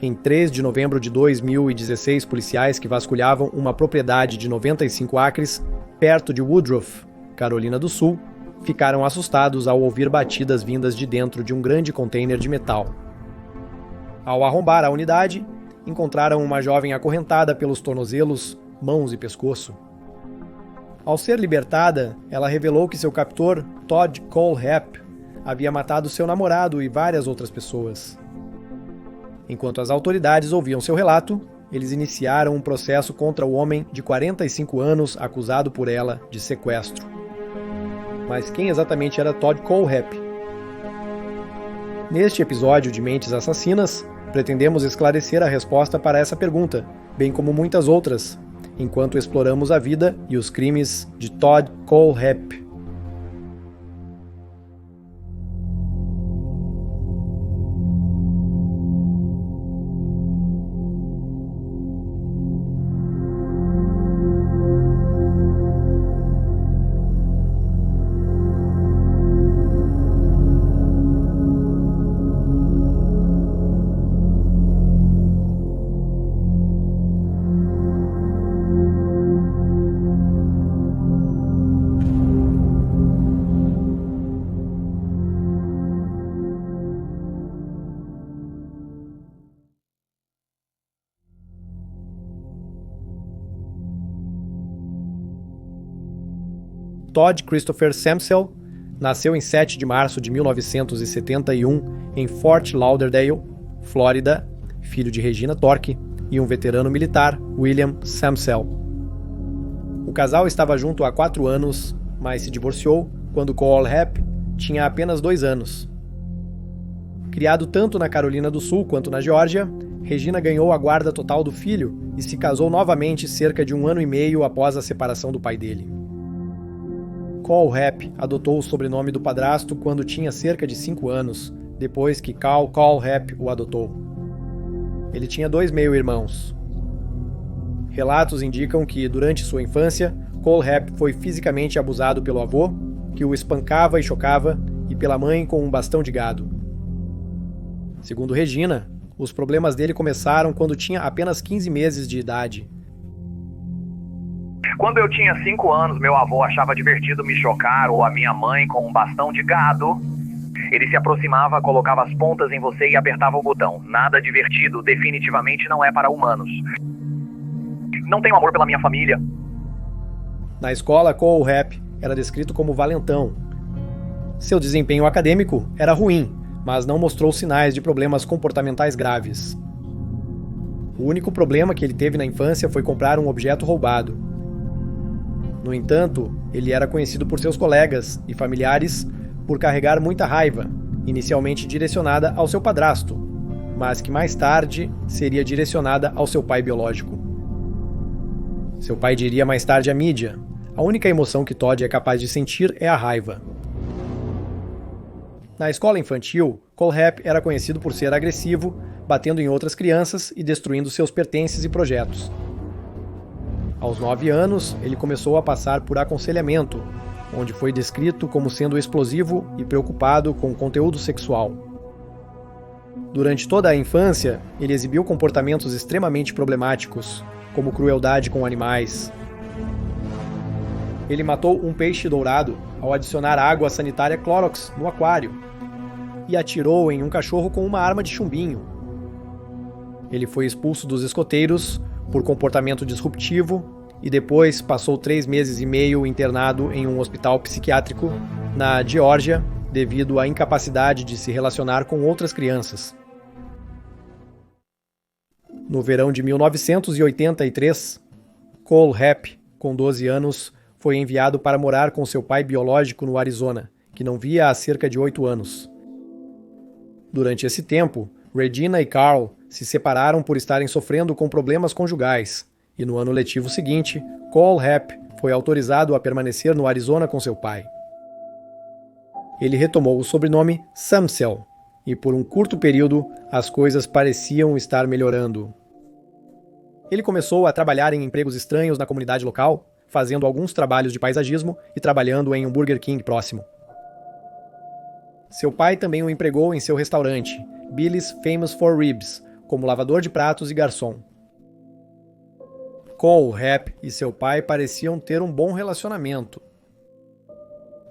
Em 3 de novembro de 2016, policiais que vasculhavam uma propriedade de 95 acres, perto de Woodruff, Carolina do Sul, ficaram assustados ao ouvir batidas vindas de dentro de um grande container de metal. Ao arrombar a unidade, encontraram uma jovem acorrentada pelos tornozelos, mãos e pescoço. Ao ser libertada, ela revelou que seu captor, Todd Kohlhepp, havia matado seu namorado e várias outras pessoas. Enquanto as autoridades ouviam seu relato, eles iniciaram um processo contra o homem de 45 anos acusado por ela de sequestro. Mas quem exatamente era Todd Kohlhepp? Neste episódio de Mentes Assassinas, pretendemos esclarecer a resposta para essa pergunta, bem como muitas outras, enquanto exploramos a vida e os crimes de Todd Kohlhepp. Todd Christopher Samsel nasceu em 7 de março de 1971 em Fort Lauderdale, Flórida, filho de Regina Torque e um veterano militar, William Samsel. O casal estava junto há 4 anos, mas se divorciou quando Kohlhepp tinha apenas 2 anos. Criado tanto na Carolina do Sul quanto na Geórgia, Regina ganhou a guarda total do filho e se casou novamente cerca de 1 ano e meio após a separação do pai dele. Kohlhepp adotou o sobrenome do padrasto quando tinha cerca de 5 anos, depois que Carl Kohlhepp o adotou. Ele tinha 2 meio-irmãos. Relatos indicam que, durante sua infância, Kohlhepp foi fisicamente abusado pelo avô, que o espancava e chocava, e pela mãe com um bastão de gado. Segundo Regina, os problemas dele começaram quando tinha apenas 15 meses de idade. Quando eu tinha 5 anos, meu avô achava divertido me chocar ou a minha mãe com um bastão de gado. Ele se aproximava, colocava as pontas em você e apertava o botão. Nada divertido, definitivamente não é para humanos. Não tenho amor pela minha família. Na escola, Kohlhepp era descrito como valentão. Seu desempenho acadêmico era ruim, mas não mostrou sinais de problemas comportamentais graves. O único problema que ele teve na infância foi comprar um objeto roubado. No entanto, ele era conhecido por seus colegas e familiares por carregar muita raiva, inicialmente direcionada ao seu padrasto, mas que mais tarde seria direcionada ao seu pai biológico. Seu pai diria mais tarde à mídia: a única emoção que Todd é capaz de sentir é a raiva. Na escola infantil, Kohlhepp era conhecido por ser agressivo, batendo em outras crianças e destruindo seus pertences e projetos. Aos 9 anos, ele começou a passar por aconselhamento, onde foi descrito como sendo explosivo e preocupado com conteúdo sexual. Durante toda a infância, ele exibiu comportamentos extremamente problemáticos, como crueldade com animais. Ele matou um peixe dourado ao adicionar água sanitária Clorox no aquário e atirou em um cachorro com uma arma de chumbinho. Ele foi expulso dos escoteiros por comportamento disruptivo e depois passou 3 meses e meio internado em um hospital psiquiátrico na Geórgia devido à incapacidade de se relacionar com outras crianças. No verão de 1983, Kohlhepp, com 12 anos, foi enviado para morar com seu pai biológico no Arizona, que não via há cerca de 8 anos. Durante esse tempo, Regina e Carl se separaram por estarem sofrendo com problemas conjugais, e no ano letivo seguinte, Kohlhepp foi autorizado a permanecer no Arizona com seu pai. Ele retomou o sobrenome Samsel, e por um curto período as coisas pareciam estar melhorando. Ele começou a trabalhar em empregos estranhos na comunidade local, fazendo alguns trabalhos de paisagismo e trabalhando em um Burger King próximo. Seu pai também o empregou em seu restaurante, Billy's Famous for Ribs, como lavador de pratos e garçom. Cole Happ e seu pai pareciam ter um bom relacionamento.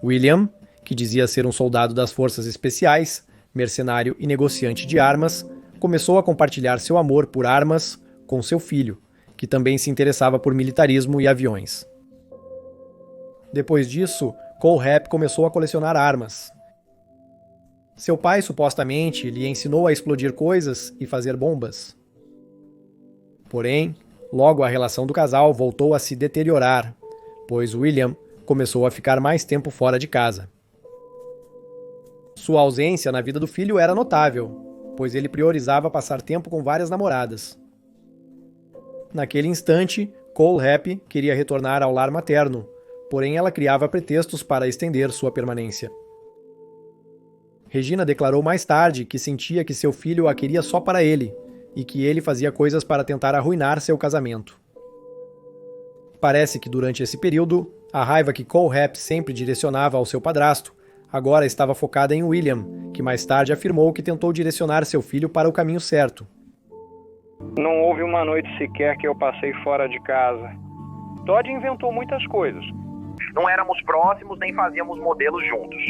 William, que dizia ser um soldado das forças especiais, mercenário e negociante de armas, começou a compartilhar seu amor por armas com seu filho, que também se interessava por militarismo e aviões. Depois disso, Cole Happ começou a colecionar armas. Seu pai supostamente lhe ensinou a explodir coisas e fazer bombas. Porém, logo a relação do casal voltou a se deteriorar, pois William começou a ficar mais tempo fora de casa. Sua ausência na vida do filho era notável, pois ele priorizava passar tempo com várias namoradas. Naquele instante, Cole Happ queria retornar ao lar materno, porém ela criava pretextos para estender sua permanência. Regina declarou mais tarde que sentia que seu filho a queria só para ele, e que ele fazia coisas para tentar arruinar seu casamento. Parece que durante esse período, a raiva que Cole Happ sempre direcionava ao seu padrasto, agora estava focada em William, que mais tarde afirmou que tentou direcionar seu filho para o caminho certo. Não houve uma noite sequer que eu passei fora de casa. Todd inventou muitas coisas. Não éramos próximos nem fazíamos modelos juntos.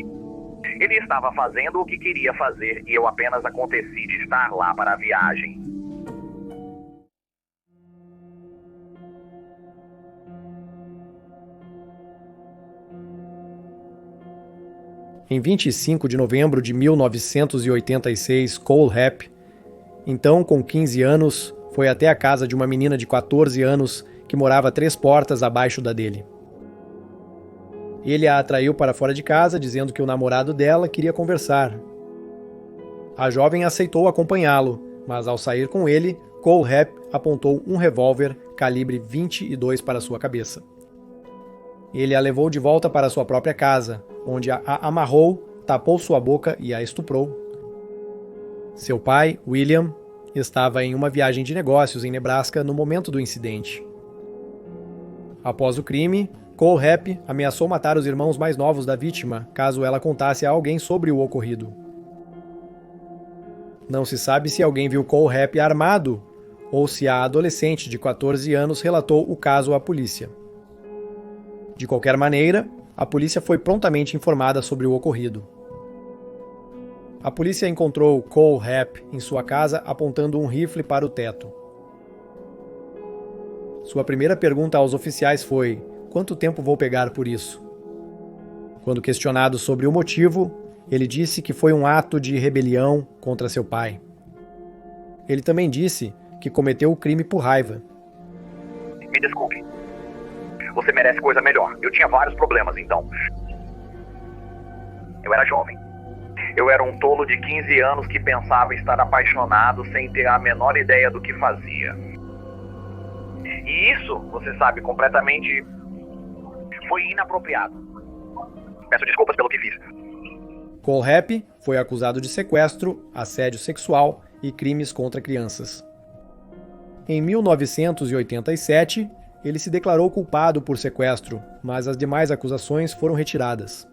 Ele estava fazendo o que queria fazer e eu apenas aconteci de estar lá para a viagem. Em 25 de novembro de 1986, Cole Happ, então com 15 anos, foi até a casa de uma menina de 14 anos que morava 3 portas abaixo da dele. Ele a atraiu para fora de casa, dizendo que o namorado dela queria conversar. A jovem aceitou acompanhá-lo, mas ao sair com ele, Cole Happ apontou um revólver calibre 22 para sua cabeça. Ele a levou de volta para sua própria casa, onde a amarrou, tapou sua boca e a estuprou. Seu pai, William, estava em uma viagem de negócios em Nebraska no momento do incidente. Após o crime, Cole Happ ameaçou matar os irmãos mais novos da vítima, caso ela contasse a alguém sobre o ocorrido. Não se sabe se alguém viu Cole Happ armado ou se a adolescente de 14 anos relatou o caso à polícia. De qualquer maneira, a polícia foi prontamente informada sobre o ocorrido. A polícia encontrou Cole Happ em sua casa apontando um rifle para o teto. Sua primeira pergunta aos oficiais foi: "Quanto tempo vou pegar por isso?" Quando questionado sobre o motivo, ele disse que foi um ato de rebelião contra seu pai. Ele também disse que cometeu o crime por raiva. Me desculpe. Você merece coisa melhor. Eu tinha vários problemas, então. Eu era jovem. Eu era um tolo de 15 anos que pensava estar apaixonado sem ter a menor ideia do que fazia. E isso, você sabe, completamente foi inapropriado. Peço desculpas pelo que fiz. Cole Happ foi acusado de sequestro, assédio sexual e crimes contra crianças. Em 1987, ele se declarou culpado por sequestro, mas as demais acusações foram retiradas.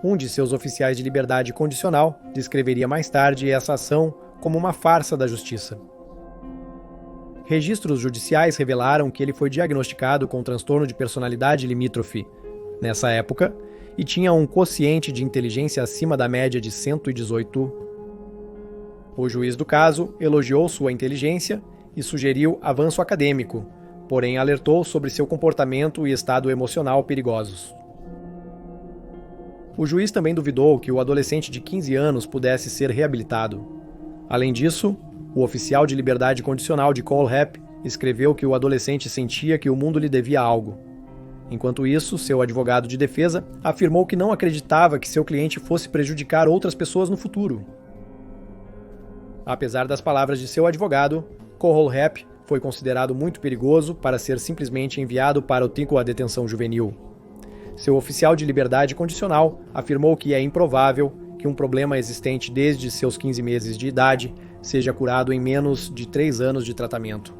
Um de seus oficiais de liberdade condicional descreveria mais tarde essa ação como uma farsa da justiça. Registros judiciais revelaram que ele foi diagnosticado com transtorno de personalidade limítrofe nessa época e tinha um quociente de inteligência acima da média de 118. O juiz do caso elogiou sua inteligência e sugeriu avanço acadêmico, porém alertou sobre seu comportamento e estado emocional perigosos. O juiz também duvidou que o adolescente de 15 anos pudesse ser reabilitado. Além disso, o oficial de liberdade condicional de Cole Happ escreveu que o adolescente sentia que o mundo lhe devia algo. Enquanto isso, seu advogado de defesa afirmou que não acreditava que seu cliente fosse prejudicar outras pessoas no futuro. Apesar das palavras de seu advogado, Cole Happ foi considerado muito perigoso para ser simplesmente enviado para o Tico à detenção juvenil. Seu oficial de liberdade condicional afirmou que é improvável que um problema existente desde seus 15 meses de idade seja curado em menos de 3 anos de tratamento.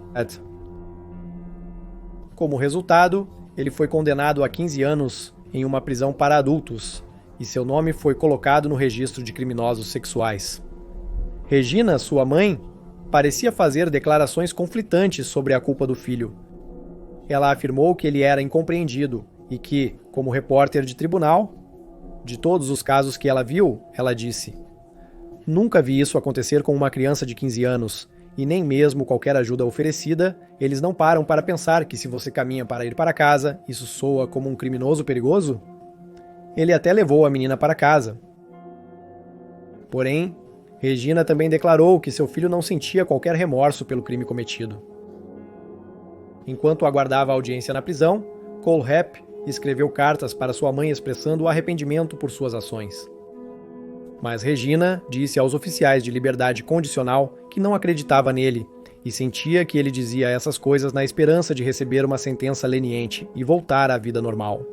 Como resultado, ele foi condenado a 15 anos em uma prisão para adultos e seu nome foi colocado no registro de criminosos sexuais. Regina, sua mãe, parecia fazer declarações conflitantes sobre a culpa do filho. Ela afirmou que ele era incompreendido e que, como repórter de tribunal, de todos os casos que ela viu, ela disse: "Nunca vi isso acontecer com uma criança de 15 anos, e nem mesmo qualquer ajuda oferecida, eles não param para pensar que se você caminha para ir para casa, isso soa como um criminoso perigoso?" Ele até levou a menina para casa. Porém, Regina também declarou que seu filho não sentia qualquer remorso pelo crime cometido. Enquanto aguardava a audiência na prisão, Cole Rapp escreveu cartas para sua mãe expressando o arrependimento por suas ações. Mas Regina disse aos oficiais de liberdade condicional que não acreditava nele e sentia que ele dizia essas coisas na esperança de receber uma sentença leniente e voltar à vida normal.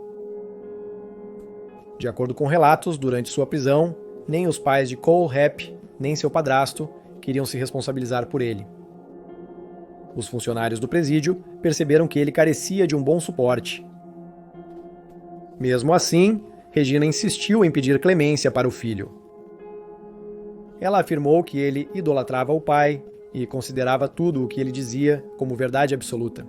De acordo com relatos, durante sua prisão, nem os pais de Cole Rapp, nem seu padrasto queriam se responsabilizar por ele. Os funcionários do presídio perceberam que ele carecia de um bom suporte. Mesmo assim, Regina insistiu em pedir clemência para o filho. Ela afirmou que ele idolatrava o pai e considerava tudo o que ele dizia como verdade absoluta.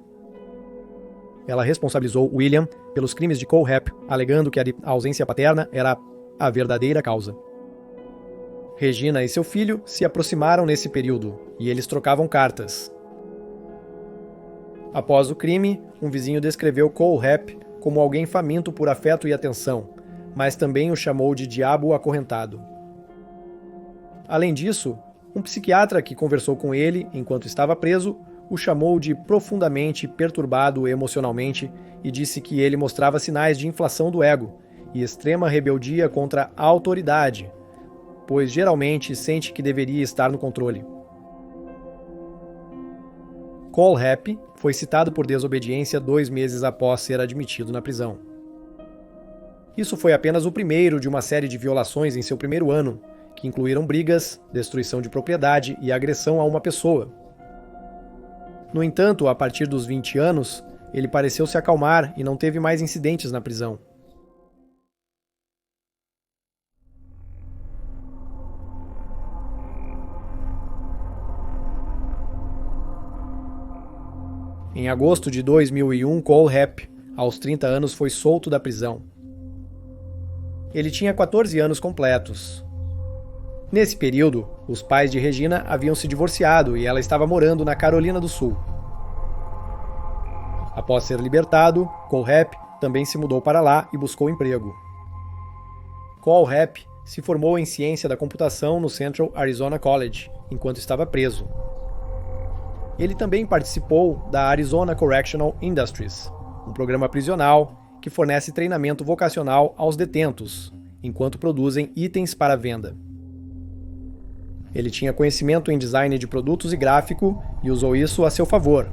Ela responsabilizou William pelos crimes de Cole Rapp, alegando que a ausência paterna era a verdadeira causa. Regina e seu filho se aproximaram nesse período e eles trocavam cartas. Após o crime, um vizinho descreveu Cole Rapp como alguém faminto por afeto e atenção, mas também o chamou de diabo acorrentado. Além disso, um psiquiatra que conversou com ele enquanto estava preso o chamou de profundamente perturbado emocionalmente e disse que ele mostrava sinais de inflação do ego e extrema rebeldia contra a autoridade, pois geralmente sente que deveria estar no controle. Cole Rapp foi citado por desobediência 2 meses após ser admitido na prisão. Isso foi apenas o primeiro de uma série de violações em seu primeiro ano, que incluíram brigas, destruição de propriedade e agressão a uma pessoa. No entanto, a partir dos 20 anos, ele pareceu se acalmar e não teve mais incidentes na prisão. Em agosto de 2001, Cole Rapp, aos 30 anos, foi solto da prisão. Ele tinha 14 anos completos. Nesse período, os pais de Regina haviam se divorciado e ela estava morando na Carolina do Sul. Após ser libertado, Cole Rapp também se mudou para lá e buscou emprego. Cole Rapp se formou em ciência da computação no Central Arizona College, enquanto estava preso. Ele também participou da Arizona Correctional Industries, um programa prisional que fornece treinamento vocacional aos detentos, enquanto produzem itens para venda. Ele tinha conhecimento em design de produtos e gráfico e usou isso a seu favor.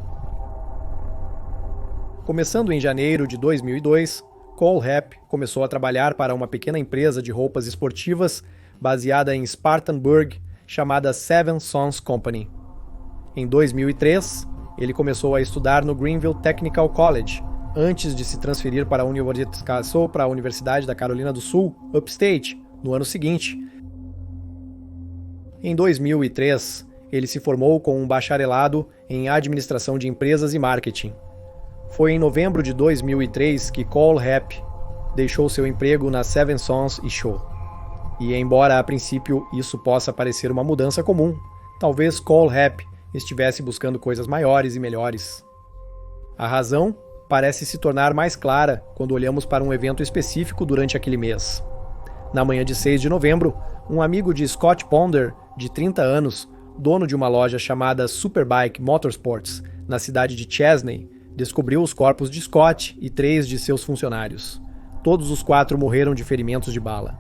Começando em janeiro de 2002, Cole Rapp começou a trabalhar para uma pequena empresa de roupas esportivas baseada em Spartanburg, chamada Seven Sons Company. Em 2003, ele começou a estudar no Greenville Technical College, antes de se transferir para a Universidade da Carolina do Sul, Upstate, no ano seguinte. Em 2003, ele se formou com um bacharelado em Administração de Empresas e Marketing. Foi em novembro de 2003 que Cole Rapp deixou seu emprego na Seven Sons e Show. E embora a princípio isso possa parecer uma mudança comum, talvez Cole Rapp estivesse buscando coisas maiores e melhores. A razão parece se tornar mais clara quando olhamos para um evento específico durante aquele mês. Na manhã de 6 de novembro, um amigo de Scott Ponder, de 30 anos, dono de uma loja chamada Superbike Motorsports, na cidade de Chesney, descobriu os corpos de Scott e 3 de seus funcionários. Todos os 4 morreram de ferimentos de bala.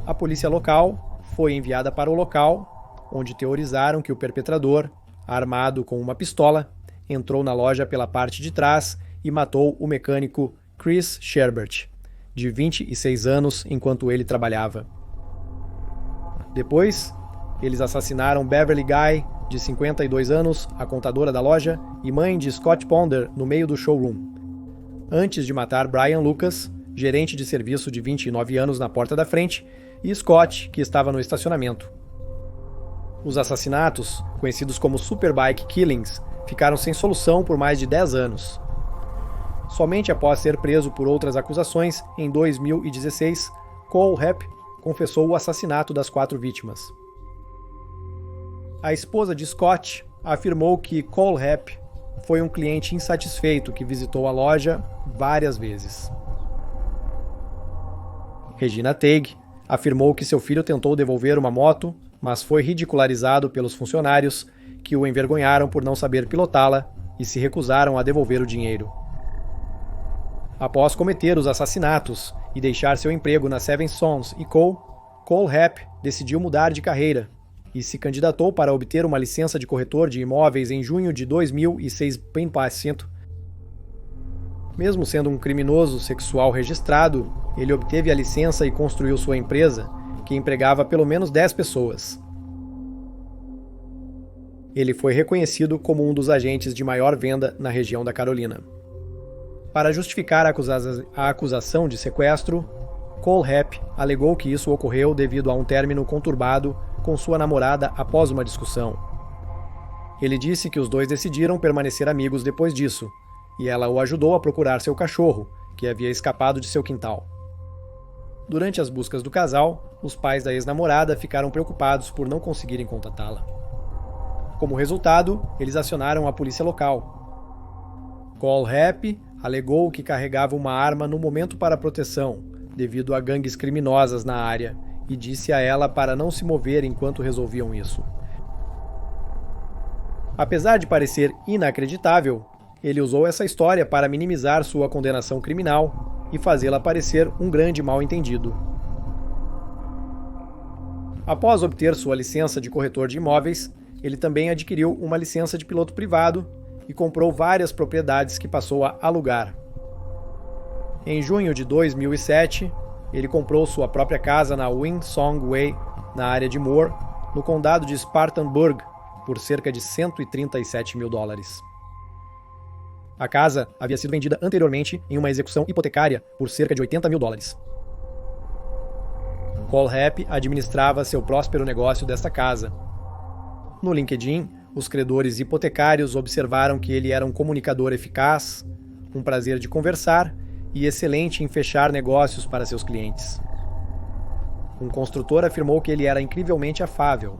A polícia local foi enviada para o local, onde teorizaram que o perpetrador, armado com uma pistola, entrou na loja pela parte de trás e matou o mecânico Chris Sherbert, de 26 anos, enquanto ele trabalhava. Depois, eles assassinaram Beverly Guy, de 52 anos, a contadora da loja e mãe de Scott Ponder, no meio do showroom. Antes de matar Brian Lucas, gerente de serviço de 29 anos na porta da frente, e Scott, que estava no estacionamento. Os assassinatos, conhecidos como Superbike Killings, ficaram sem solução por mais de 10 anos. Somente após ser preso por outras acusações, em 2016, Cole Hepp confessou o assassinato das 4 vítimas. A esposa de Scott afirmou que Cole Hepp foi um cliente insatisfeito que visitou a loja várias vezes. Regina Teague afirmou que seu filho tentou devolver uma moto, mas foi ridicularizado pelos funcionários que o envergonharam por não saber pilotá-la e se recusaram a devolver o dinheiro. Após cometer os assassinatos e deixar seu emprego na Seven Sons e Co., Cole Hepp decidiu mudar de carreira e se candidatou para obter uma licença de corretor de imóveis em junho de 2006. Mesmo sendo um criminoso sexual registrado, ele obteve a licença e construiu sua empresa, que empregava pelo menos 10 pessoas. Ele foi reconhecido como um dos agentes de maior venda na região da Carolina. Para justificar a acusação de sequestro, Cole Hepp alegou que isso ocorreu devido a um término conturbado com sua namorada após uma discussão. Ele disse que os dois decidiram permanecer amigos depois disso, e ela o ajudou a procurar seu cachorro, que havia escapado de seu quintal. Durante as buscas do casal, os pais da ex-namorada ficaram preocupados por não conseguirem contatá-la. Como resultado, eles acionaram a polícia local. Cole Hepp alegou que carregava uma arma no momento para proteção, devido a gangues criminosas na área, e disse a ela para não se mover enquanto resolviam isso. Apesar de parecer inacreditável, ele usou essa história para minimizar sua condenação criminal e fazê-la parecer um grande mal-entendido. Após obter sua licença de corretor de imóveis, ele também adquiriu uma licença de piloto privado e comprou várias propriedades que passou a alugar. Em junho de 2007, ele comprou sua própria casa na Winsong Way, na área de Moore, no condado de Spartanburg, por cerca de $137 mil. A casa havia sido vendida anteriormente em uma execução hipotecária por cerca de $80 mil. Cole Hepp administrava seu próspero negócio desta casa. No LinkedIn, os credores hipotecários observaram que ele era um comunicador eficaz, um prazer de conversar e excelente em fechar negócios para seus clientes. Um construtor afirmou que ele era incrivelmente afável.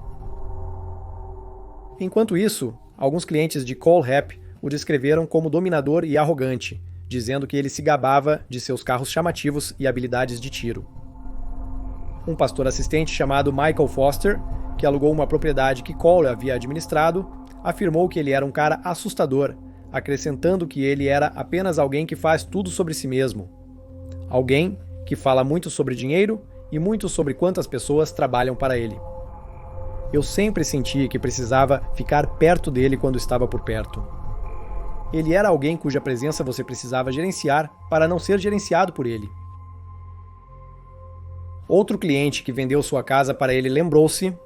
Enquanto isso, alguns clientes de Cole Hepp o descreveram como dominador e arrogante, dizendo que ele se gabava de seus carros chamativos e habilidades de tiro. Um pastor assistente chamado Michael Foster, que alugou uma propriedade que Cole havia administrado, afirmou que ele era um cara assustador, acrescentando que ele era apenas alguém que faz tudo sobre si mesmo. Alguém que fala muito sobre dinheiro e muito sobre quantas pessoas trabalham para ele. Eu sempre senti que precisava ficar perto dele quando estava por perto. Ele era alguém cuja presença você precisava gerenciar para não ser gerenciado por ele. Outro cliente que vendeu sua casa para ele lembrou-se: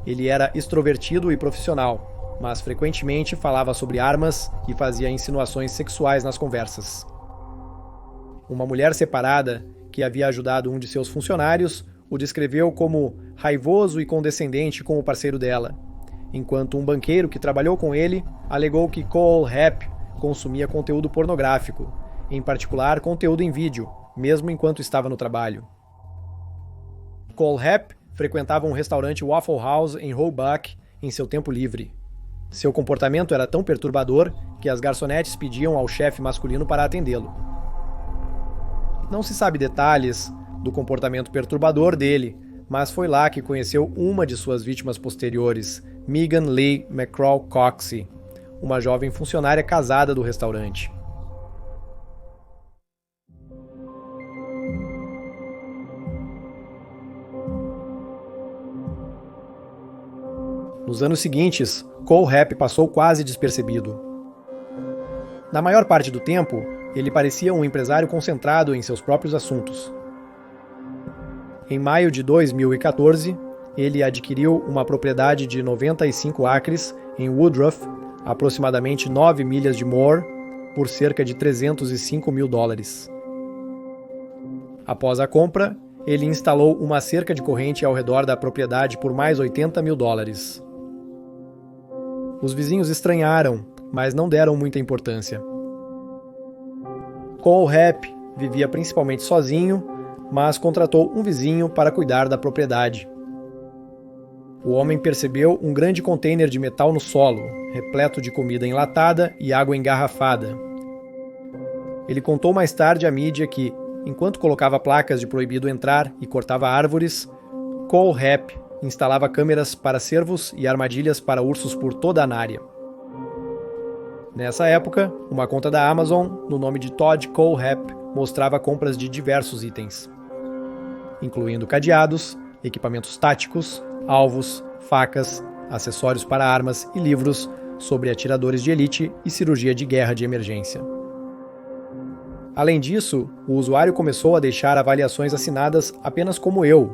ele era extrovertido e profissional, mas frequentemente falava sobre armas e fazia insinuações sexuais nas conversas. Uma mulher separada, que havia ajudado um de seus funcionários, o descreveu como raivoso e condescendente com o parceiro dela, enquanto um banqueiro que trabalhou com ele alegou que Cole Hepp consumia conteúdo pornográfico, em particular conteúdo em vídeo, mesmo enquanto estava no trabalho. Cole Hepp frequentava um restaurante Waffle House em Roebuck em seu tempo livre. Seu comportamento era tão perturbador que as garçonetes pediam ao chefe masculino para atendê-lo. Não se sabe detalhes do comportamento perturbador dele, mas foi lá que conheceu uma de suas vítimas posteriores, Megan Lee McCraw Coxey, uma jovem funcionária casada do restaurante. Nos anos seguintes, Cole Hepp passou quase despercebido. Na maior parte do tempo, ele parecia um empresário concentrado em seus próprios assuntos. Em maio de 2014, ele adquiriu uma propriedade de 95 acres em Woodruff, aproximadamente 9 milhas de Moore, por cerca de $305 mil. Após a compra, ele instalou uma cerca de corrente ao redor da propriedade por mais $80 mil. Os vizinhos estranharam, mas não deram muita importância. Cole Happ vivia principalmente sozinho, mas contratou um vizinho para cuidar da propriedade. O homem percebeu um grande container de metal no solo, repleto de comida enlatada e água engarrafada. Ele contou mais tarde à mídia que, enquanto colocava placas de proibido entrar e cortava árvores, Cole Happ instalava câmeras para cervos e armadilhas para ursos por toda a área. Nessa época, uma conta da Amazon, no nome de Todd Cole Happ, mostrava compras de diversos itens, incluindo cadeados, equipamentos táticos, alvos, facas, acessórios para armas e livros sobre atiradores de elite e cirurgia de guerra de emergência. Além disso, o usuário começou a deixar avaliações assinadas apenas como eu.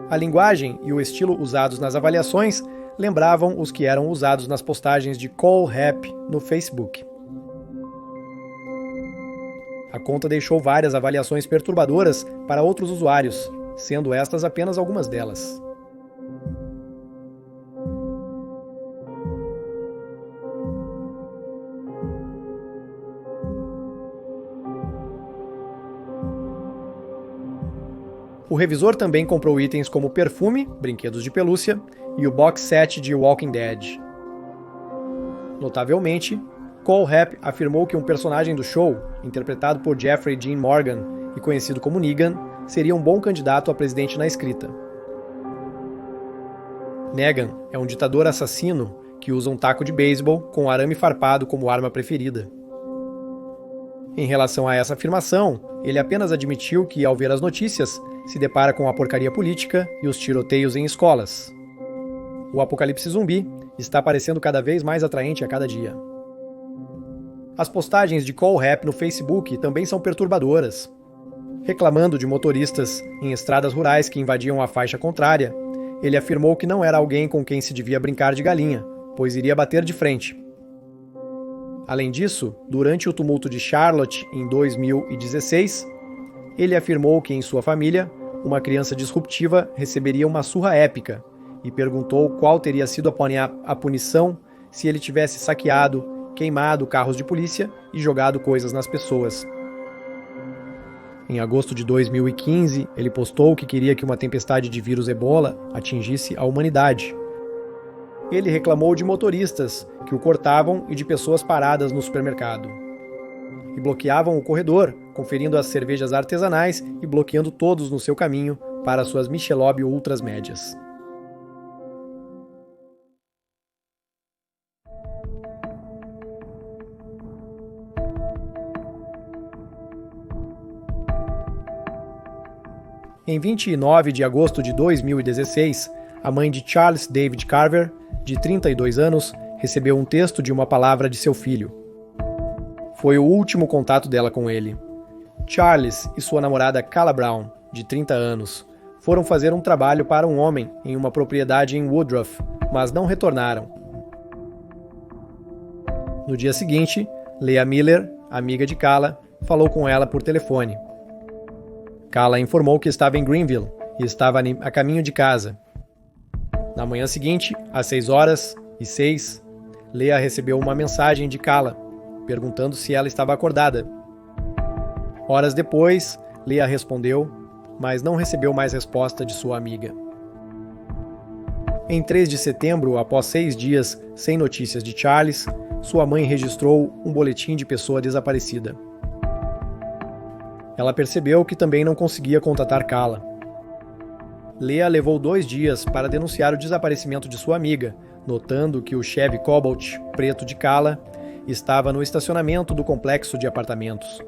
A linguagem e o estilo usados nas avaliações lembravam os que eram usados nas postagens de Cole Happ no Facebook. A conta deixou várias avaliações perturbadoras para outros usuários, sendo estas apenas algumas delas. O revisor também comprou itens como perfume, brinquedos de pelúcia e o box set de Walking Dead. Notavelmente, Cole Happ afirmou que um personagem do show, interpretado por Jeffrey Dean Morgan e conhecido como Negan, seria um bom candidato a presidente na escrita. Negan é um ditador assassino que usa um taco de beisebol com arame farpado como arma preferida. Em relação a essa afirmação, ele apenas admitiu que, ao ver as notícias, se depara com a porcaria política e os tiroteios em escolas. O apocalipse zumbi está parecendo cada vez mais atraente a cada dia. As postagens de Cole Happ no Facebook também são perturbadoras. Reclamando de motoristas em estradas rurais que invadiam a faixa contrária, ele afirmou que não era alguém com quem se devia brincar de galinha, pois iria bater de frente. Além disso, durante o tumulto de Charlotte em 2016, ele afirmou que em sua família, uma criança disruptiva receberia uma surra épica e perguntou qual teria sido a punição se ele tivesse saqueado, queimado carros de polícia e jogado coisas nas pessoas. Em agosto de 2015, ele postou que queria que uma tempestade de vírus Ebola atingisse a humanidade. Ele reclamou de motoristas que o cortavam e de pessoas paradas no supermercado. E bloqueavam o corredor, conferindo as cervejas artesanais e bloqueando todos no seu caminho para suas Michelob Ultras médias. Em 29 de agosto de 2016, a mãe de Charles David Carver, de 32 anos, recebeu um texto de uma palavra de seu filho. Foi o último contato dela com ele. Charles e sua namorada Calla Brown, de 30 anos, foram fazer um trabalho para um homem em uma propriedade em Woodruff, mas não retornaram. No dia seguinte, Leah Miller, amiga de Calla, falou com ela por telefone. Calla informou que estava em Greenville e estava a caminho de casa. Na manhã seguinte, às 6h06, Leah recebeu uma mensagem de Calla, perguntando se ela estava acordada. Horas depois, Leah respondeu, mas não recebeu mais resposta de sua amiga. Em 3 de setembro, após 6 dias sem notícias de Charles, sua mãe registrou um boletim de pessoa desaparecida. Ela percebeu que também não conseguia contatar Calla. Leah levou 2 dias para denunciar o desaparecimento de sua amiga, notando que o Chevy Cobalt preto de Calla estava no estacionamento do complexo de apartamentos.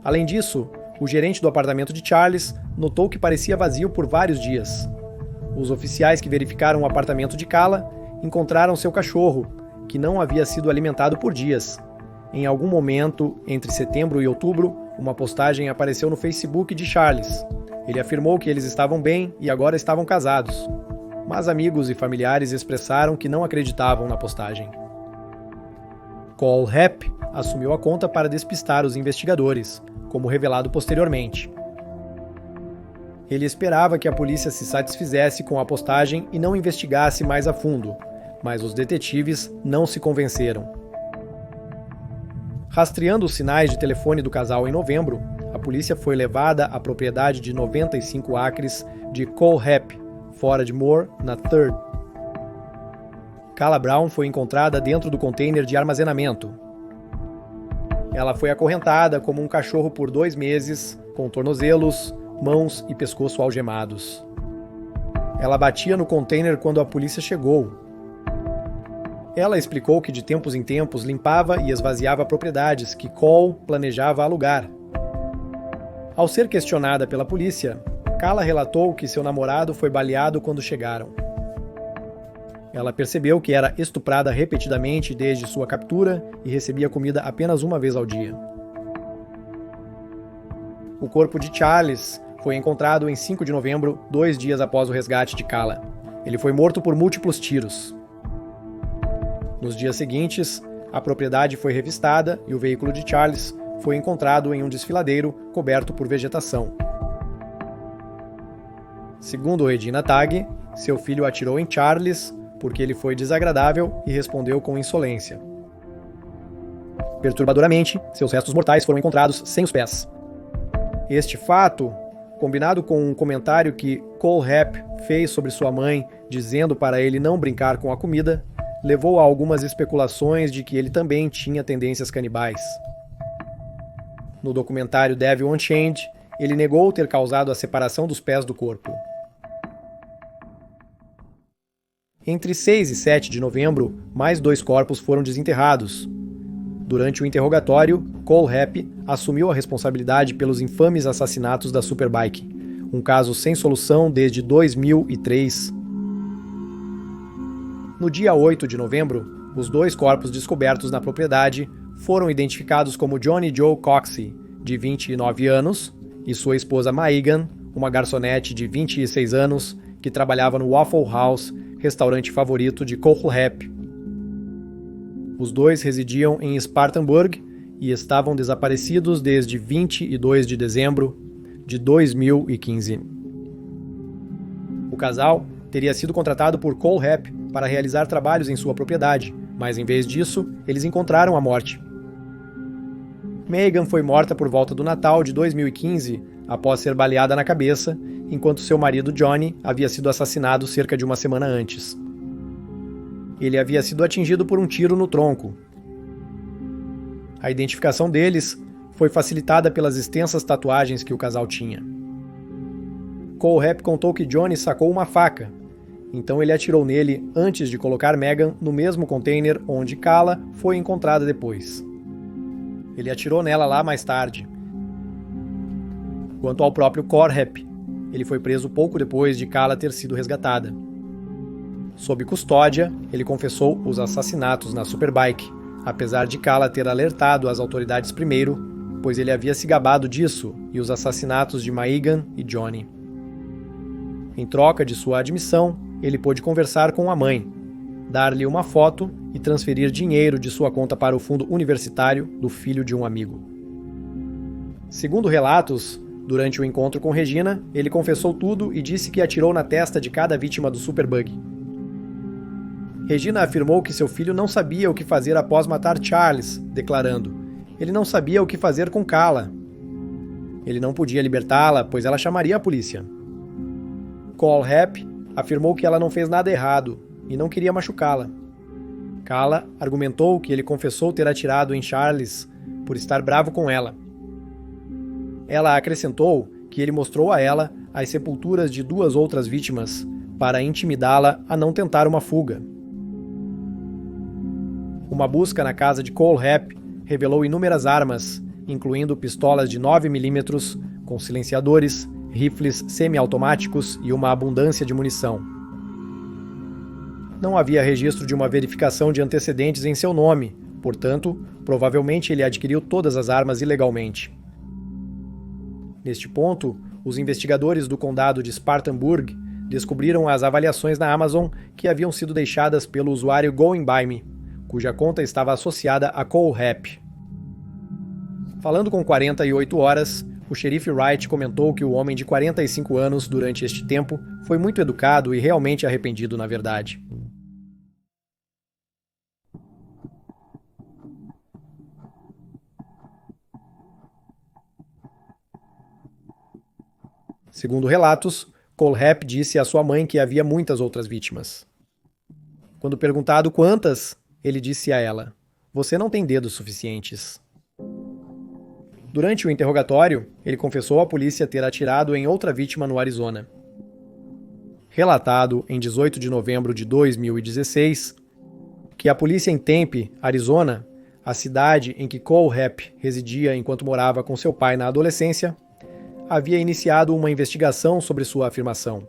Além disso, o gerente do apartamento de Charles notou que parecia vazio por vários dias. Os oficiais que verificaram o apartamento de Calla encontraram seu cachorro, que não havia sido alimentado por dias. Em algum momento, entre setembro e outubro, uma postagem apareceu no Facebook de Charles. Ele afirmou que eles estavam bem e agora estavam casados. Mas amigos e familiares expressaram que não acreditavam na postagem. Cole Happ assumiu a conta para despistar os investigadores, como revelado posteriormente. Ele esperava que a polícia se satisfizesse com a postagem e não investigasse mais a fundo, mas os detetives não se convenceram. Rastreando os sinais de telefone do casal em novembro, a polícia foi levada à propriedade de 95 acres de Colehap, fora de Moore, na 3rd. Kala Brown foi encontrada dentro do container de armazenamento. Ela foi acorrentada como um cachorro por 2 meses, com tornozelos, mãos e pescoço algemados. Ela batia no container quando a polícia chegou. Ela explicou que de tempos em tempos limpava e esvaziava propriedades que Cole planejava alugar. Ao ser questionada pela polícia, Kala relatou que seu namorado foi baleado quando chegaram. Ela percebeu que era estuprada repetidamente desde sua captura e recebia comida apenas uma vez ao dia. O corpo de Charles foi encontrado em 5 de novembro, 2 dias após o resgate de Kala. Ele foi morto por múltiplos tiros. Nos dias seguintes, a propriedade foi revistada e o veículo de Charles foi encontrado em um desfiladeiro coberto por vegetação. Segundo Regina Tagg, seu filho atirou em Charles porque ele foi desagradável e respondeu com insolência. Perturbadoramente, seus restos mortais foram encontrados sem os pés. Este fato, combinado com um comentário que Colehap fez sobre sua mãe, dizendo para ele não brincar com a comida, levou a algumas especulações de que ele também tinha tendências canibais. No documentário Devil Unchained, ele negou ter causado a separação dos pés do corpo. Entre 6 e 7 de novembro, mais 2 corpos foram desenterrados. Durante o interrogatório, Colehap assumiu a responsabilidade pelos infames assassinatos da Superbike, um caso sem solução desde 2003. No dia 8 de novembro, os 2 corpos descobertos na propriedade foram identificados como Johnny Joe Coxey, de 29 anos, e sua esposa Maegan, uma garçonete de 26 anos, que trabalhava no Waffle House, restaurante favorito de Colehap. Os 2 residiam em Spartanburg e estavam desaparecidos desde 22 de dezembro de 2015. O casal teria sido contratado por Colehap para realizar trabalhos em sua propriedade, mas em vez disso, eles encontraram a morte. Megan foi morta por volta do Natal de 2015, após ser baleada na cabeça, enquanto seu marido Johnny havia sido assassinado cerca de uma semana antes. Ele havia sido atingido por um tiro no tronco. A identificação deles foi facilitada pelas extensas tatuagens que o casal tinha. Colehap contou que Johnny sacou uma faca, então ele atirou nele antes de colocar Megan no mesmo container onde Kala foi encontrada depois. Ele atirou nela lá mais tarde. Quanto ao próprio Colehap, ele foi preso pouco depois de Kala ter sido resgatada. Sob custódia, ele confessou os assassinatos na Superbike, apesar de Kala ter alertado as autoridades primeiro, pois ele havia se gabado disso e os assassinatos de Maegan e Johnny. Em troca de sua admissão, ele pôde conversar com a mãe, dar-lhe uma foto e transferir dinheiro de sua conta para o fundo universitário do filho de um amigo. Segundo relatos, durante o encontro com Regina, ele confessou tudo e disse que atirou na testa de cada vítima do Superbug. Regina afirmou que seu filho não sabia o que fazer após matar Charles, declarando: ele não sabia o que fazer com Kala. Ele não podia libertá-la, pois ela chamaria a polícia. Colehap afirmou que ela não fez nada errado e não queria machucá-la. Kala argumentou que ele confessou ter atirado em Charles por estar bravo com ela. Ela acrescentou que ele mostrou a ela as sepulturas de 2 outras vítimas para intimidá-la a não tentar uma fuga. Uma busca na casa de Colehap revelou inúmeras armas, incluindo pistolas de 9mm, com silenciadores, rifles semiautomáticos e uma abundância de munição. Não havia registro de uma verificação de antecedentes em seu nome, portanto, provavelmente ele adquiriu todas as armas ilegalmente. Neste ponto, os investigadores do condado de Spartanburg descobriram as avaliações na Amazon que haviam sido deixadas pelo usuário Going By Me, cuja conta estava associada a Colehap. Falando com 48 horas, o xerife Wright comentou que o homem de 45 anos, durante este tempo, foi muito educado e realmente arrependido na verdade. Segundo relatos, Cole Happ disse à sua mãe que havia muitas outras vítimas. Quando perguntado quantas, ele disse a ela: "Você não tem dedos suficientes." Durante o interrogatório, ele confessou à polícia ter atirado em outra vítima no Arizona. Relatado em 18 de novembro de 2016, que a polícia em Tempe, Arizona, a cidade em que Cole Happ residia enquanto morava com seu pai na adolescência, havia iniciado uma investigação sobre sua afirmação.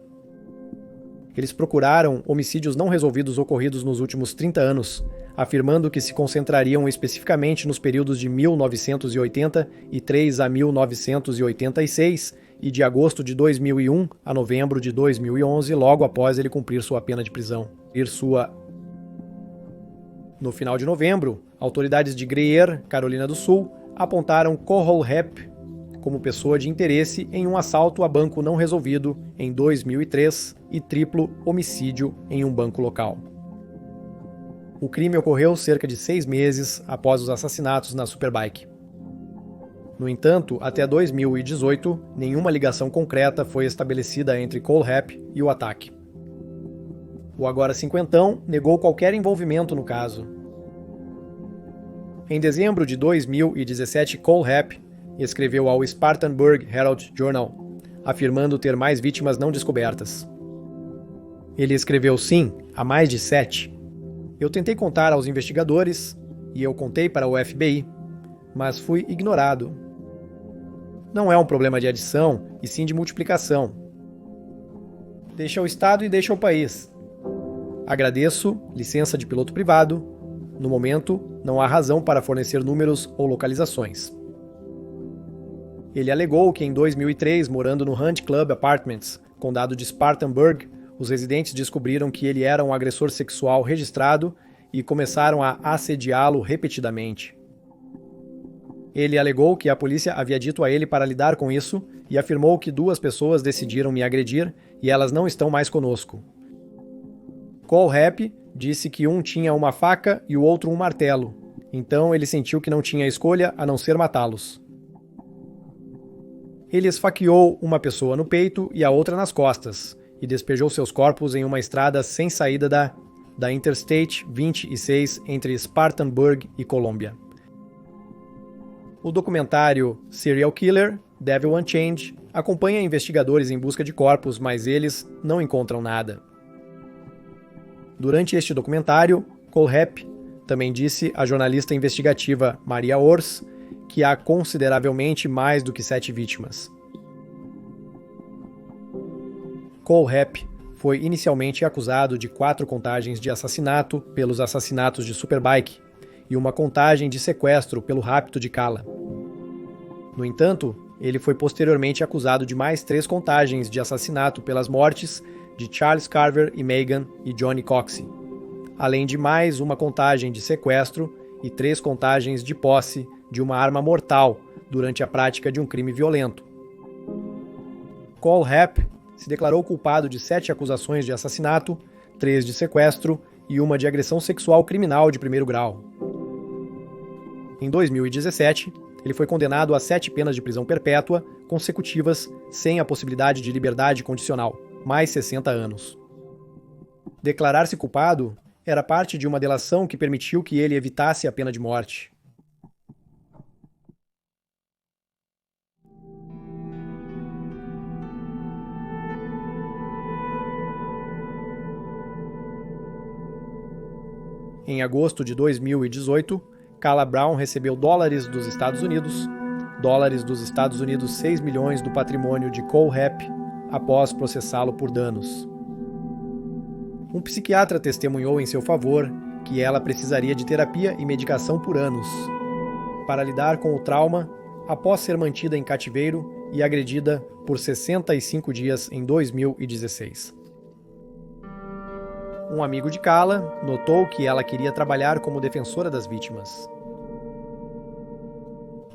Eles procuraram homicídios não resolvidos ocorridos nos últimos 30 anos, afirmando que se concentrariam especificamente nos períodos de 1983 a 1986 e de agosto de 2001 a novembro de 2011, logo após ele cumprir sua pena de prisão. No final de novembro, autoridades de Greer, Carolina do Sul, apontaram Cole Happ como pessoa de interesse em um assalto a banco não resolvido em 2003 e triplo homicídio em um banco local. O crime ocorreu cerca de 6 meses após os assassinatos na Superbike. No entanto, até 2018, nenhuma ligação concreta foi estabelecida entre Cole Happ e o ataque. O agora cinquentão negou qualquer envolvimento no caso. Em dezembro de 2017, Cole Happ escreveu ao Spartanburg Herald Journal, afirmando ter mais vítimas não descobertas. Ele escreveu: "Sim, há mais de 7. Eu tentei contar aos investigadores, e eu contei para o FBI, mas fui ignorado. Não é um problema de adição, e sim de multiplicação. Deixa o Estado e deixa o país. Agradeço, licença de piloto privado. No momento, não há razão para fornecer números ou localizações." Ele alegou que em 2003, morando no Hunt Club Apartments, condado de Spartanburg, os residentes descobriram que ele era um agressor sexual registrado e começaram a assediá-lo repetidamente. Ele alegou que a polícia havia dito a ele para lidar com isso e afirmou que 2 pessoas decidiram me agredir e elas não estão mais conosco. Cole Happ disse que um tinha uma faca e o outro um martelo, então ele sentiu que não tinha escolha a não ser matá-los. Ele esfaqueou uma pessoa no peito e a outra nas costas, e despejou seus corpos em uma estrada sem saída da Interstate 26 entre Spartanburg e Columbia. O documentário Serial Killer, Devil Unchained, acompanha investigadores em busca de corpos, mas eles não encontram nada. Durante este documentário, Cole Happ também disse à jornalista investigativa Maria Ors que há consideravelmente mais do que 7 vítimas. Cole Happ foi inicialmente acusado de 4 contagens de assassinato pelos assassinatos de Superbike e uma contagem de sequestro pelo rapto de Kala. No entanto, ele foi posteriormente acusado de mais 3 contagens de assassinato pelas mortes de Charles Carver e Megan e Johnny Coxey, além de mais uma contagem de sequestro e 3 contagens de posse de uma arma mortal durante a prática de um crime violento. Cole Happ se declarou culpado de 7 acusações de assassinato, 3 de sequestro e uma de agressão sexual criminal de primeiro grau. Em 2017, ele foi condenado a 7 penas de prisão perpétua consecutivas sem a possibilidade de liberdade condicional, mais 60 anos. Declarar-se culpado era parte de uma delação que permitiu que ele evitasse a pena de morte. Em agosto de 2018, Kala Brown recebeu dólares dos Estados Unidos 6 milhões do patrimônio de Cole Happ após processá-lo por danos. Um psiquiatra testemunhou em seu favor que ela precisaria de terapia e medicação por anos para lidar com o trauma após ser mantida em cativeiro e agredida por 65 dias em 2016. Um amigo de Kala notou que ela queria trabalhar como defensora das vítimas.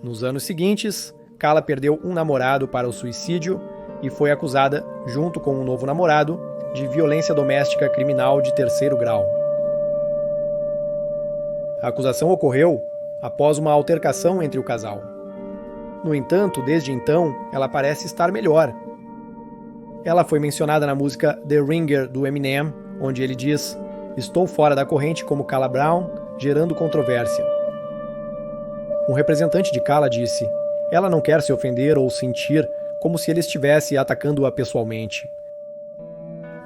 Nos anos seguintes, Kala perdeu um namorado para o suicídio e foi acusada, junto com um novo namorado, de violência doméstica criminal de 3º grau. A acusação ocorreu após uma altercação entre o casal. No entanto, desde então, ela parece estar melhor. Ela foi mencionada na música The Ringer, do Eminem, onde ele diz: "Estou fora da corrente como Kala Brown, gerando controvérsia." Um representante de Kala disse: "Ela não quer se ofender ou sentir como se ele estivesse atacando-a pessoalmente.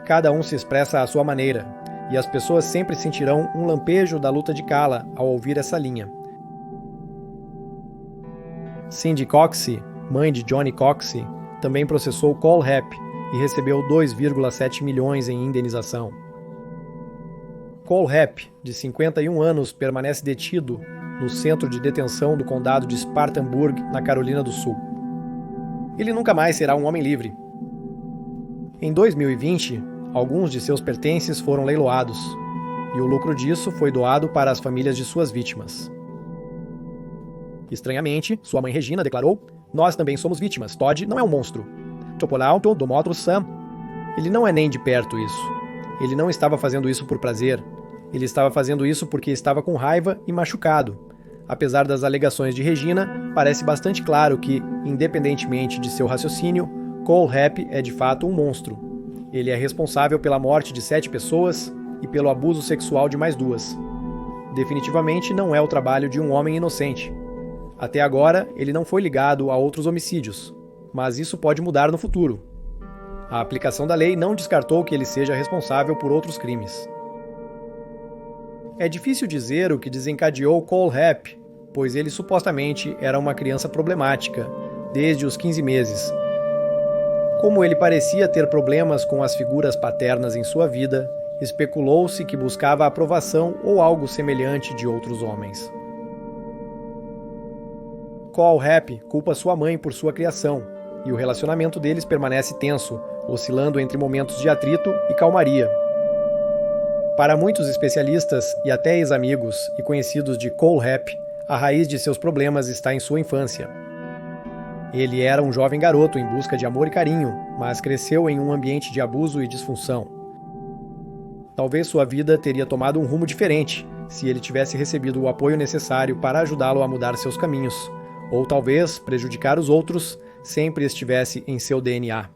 Cada um se expressa à sua maneira, e as pessoas sempre sentirão um lampejo da luta de Kala ao ouvir essa linha." Cindy Coxey, mãe de Johnny Coxey, também processou Cole Rapp e recebeu 2,7 milhões em indenização. Cole Rapp, de 51 anos, permanece detido no centro de detenção do condado de Spartanburg, na Carolina do Sul. Ele nunca mais será um homem livre. Em 2020, alguns de seus pertences foram leiloados, e o lucro disso foi doado para as famílias de suas vítimas. Estranhamente, sua mãe Regina declarou: "Nós também somos vítimas. Todd não é um monstro. Chopolalto do Motro Sam. Ele não é nem de perto isso. Ele não estava fazendo isso por prazer. Ele estava fazendo isso porque estava com raiva e machucado." Apesar das alegações de Regina, parece bastante claro que, independentemente de seu raciocínio, Cole Rapp é de fato um monstro. Ele é responsável pela morte de 7 pessoas e pelo abuso sexual de mais 2. Definitivamente não é o trabalho de um homem inocente. Até agora, ele não foi ligado a outros homicídios, mas isso pode mudar no futuro. A aplicação da lei não descartou que ele seja responsável por outros crimes. É difícil dizer o que desencadeou Cole Rapp, pois ele supostamente era uma criança problemática, desde os 15 meses. Como ele parecia ter problemas com as figuras paternas em sua vida, especulou-se que buscava a aprovação ou algo semelhante de outros homens. Cole Rapp culpa sua mãe por sua criação, e o relacionamento deles permanece tenso, oscilando entre momentos de atrito e calmaria. Para muitos especialistas e até ex-amigos e conhecidos de Cole Rapp, a raiz de seus problemas está em sua infância. Ele era um jovem garoto em busca de amor e carinho, mas cresceu em um ambiente de abuso e disfunção. Talvez sua vida teria tomado um rumo diferente se ele tivesse recebido o apoio necessário para ajudá-lo a mudar seus caminhos, ou talvez prejudicar os outros sempre estivesse em seu DNA.